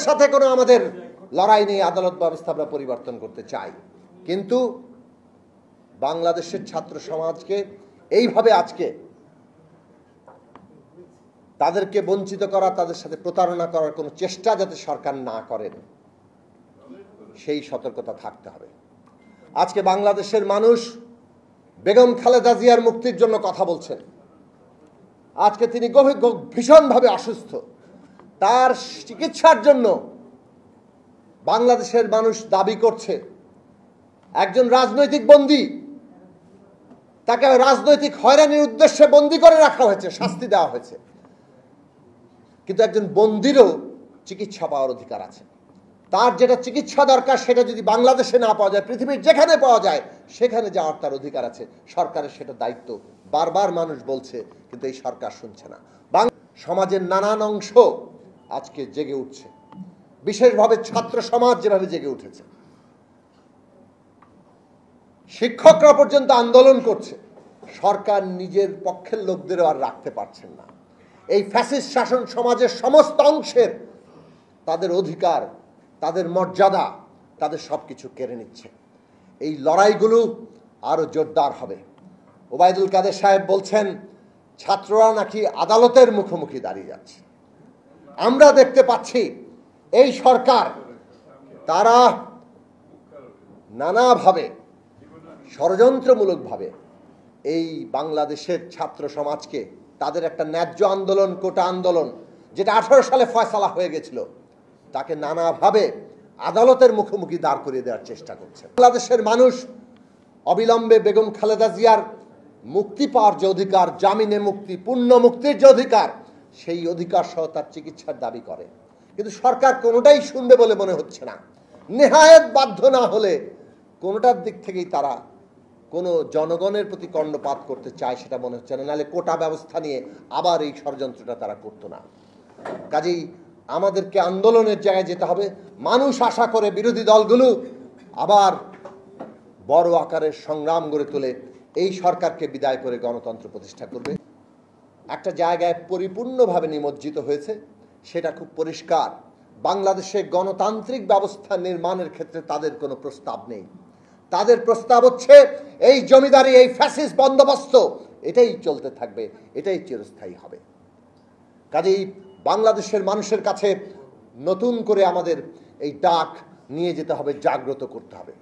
সাথে কোনো আমাদের লড়াই নেই, আদালত ব্যবস্থা আমরা পরিবর্তন করতে চাই। কিন্তু বাংলাদেশের ছাত্র সমাজকে এইভাবে আজকে তাদেরকে বঞ্চিত করা, তাদের সাথে প্রতারণা করার কোনো চেষ্টা যাতে সরকার না করেন, সেই সতর্কতা থাকতে হবে। আজকে বাংলাদেশের মানুষ বেগম খালেদা জিয়ার মুক্তির জন্য কথা বলছেন। আজকে তিনি ভীষণভাবে অসুস্থ, তার চিকিৎসার জন্য বাংলাদেশের মানুষ দাবি করছে একজন রাজনৈতিক বন্দী, তাকে রাজনৈতিক হয়রানির উদ্দেশ্যে বন্দী করে রাখা হয়েছে, শাস্তি দেওয়া হয়েছে, কিন্তু একজন বন্দীরও চিকিৎসা পাওয়ার অধিকার আছে। তার যেটা চিকিৎসা দরকার সেটা যদি বাংলাদেশে না পাওয়া যায়, পৃথিবীর যেখানে পাওয়া যায় সেখানে যাওয়ার তার অধিকার আছে। সরকারের সেটা দায়িত্ব, বারবার মানুষ বলছে, কিন্তু এই সরকার শুনছে না। সমাজের নানান অংশ আজকে জেগে উঠছে, বিশেষভাবে ছাত্র সমাজ যেভাবে জেগে উঠেছে, শিক্ষকরা পর্যন্ত আন্দোলন করছে। সরকার নিজের পক্ষের লোকদেরও আর রাখতে পারছেন না। এই ফ্যাসিস্ট শাসন সমাজের সমস্ত অংশের তাদের অধিকার, তাদের মর্যাদা, তাদের সবকিছু কেড়ে নিচ্ছে। এই লড়াইগুলো আরো জোরদার হবে। ওবায়দুল কাদের সাহেব বলছেন ছাত্ররা নাকি আদালতের মুখোমুখি দাঁড়িয়ে যাচ্ছে। আমরা দেখতে পাচ্ছি এই সরকার তারা নানাভাবে ষড়যন্ত্রমূলকভাবে এই বাংলাদেশের ছাত্র সমাজকে তাদের একটা ন্যায্য আন্দোলন, কোটা আন্দোলন, যেটা 18 সালে ফয়সালা হয়ে গেছিল, তাকে নানাভাবে আদালতের মুখোমুখি দাঁড় করিয়ে দেওয়ার চেষ্টা করছে। বাংলাদেশের মানুষ অবিলম্বে বেগম খালেদা জিয়ার মুক্তি পাওয়ার যে অধিকার, জামিনে মুক্তি, পূর্ণ মুক্তির যে অধিকার, সেই অধিকার সহ তার চিকিৎসার দাবি করে। কিন্তু সরকার কোনোটাই শুনবে বলে মনে হচ্ছে না। নেহায়েত বাধ্য না হলে কোনোটার দিক থেকেই তারা কোনো জনগণের প্রতি কর্ণপাত করতে চায় সেটা মনে হচ্ছে না। নাহলে কোটা ব্যবস্থা নিয়ে আবার এই ষড়যন্ত্রটা তারা করতো না। কাজেই আমাদেরকে আন্দোলনের জায়গায় যেতে হবে। মানুষ আশা করে বিরোধী দলগুলো আবার বড় আকারের সংগ্রাম গড়ে তোলে, এই সরকারকে বিদায় করে গণতন্ত্র প্রতিষ্ঠা করবে। একটা জায়গায় পরিপূর্ণভাবে নিমজ্জিত হয়েছে, সেটা খুব পরিষ্কার। বাংলাদেশে গণতান্ত্রিক ব্যবস্থা নির্মাণের ক্ষেত্রে তাদের কোনো প্রস্তাব নেই। তাদের প্রস্তাব হচ্ছে এই জমিদারি, এই ফ্যাসিস্ট বন্দোবস্ত, এটাই চলতে থাকবে, এটাই চিরস্থায়ী হবে। কাজেই বাংলাদেশের মানুষের কাছে নতুন করে আমাদের এই ডাক নিয়ে যেতে হবে, জাগ্রত করতে হবে।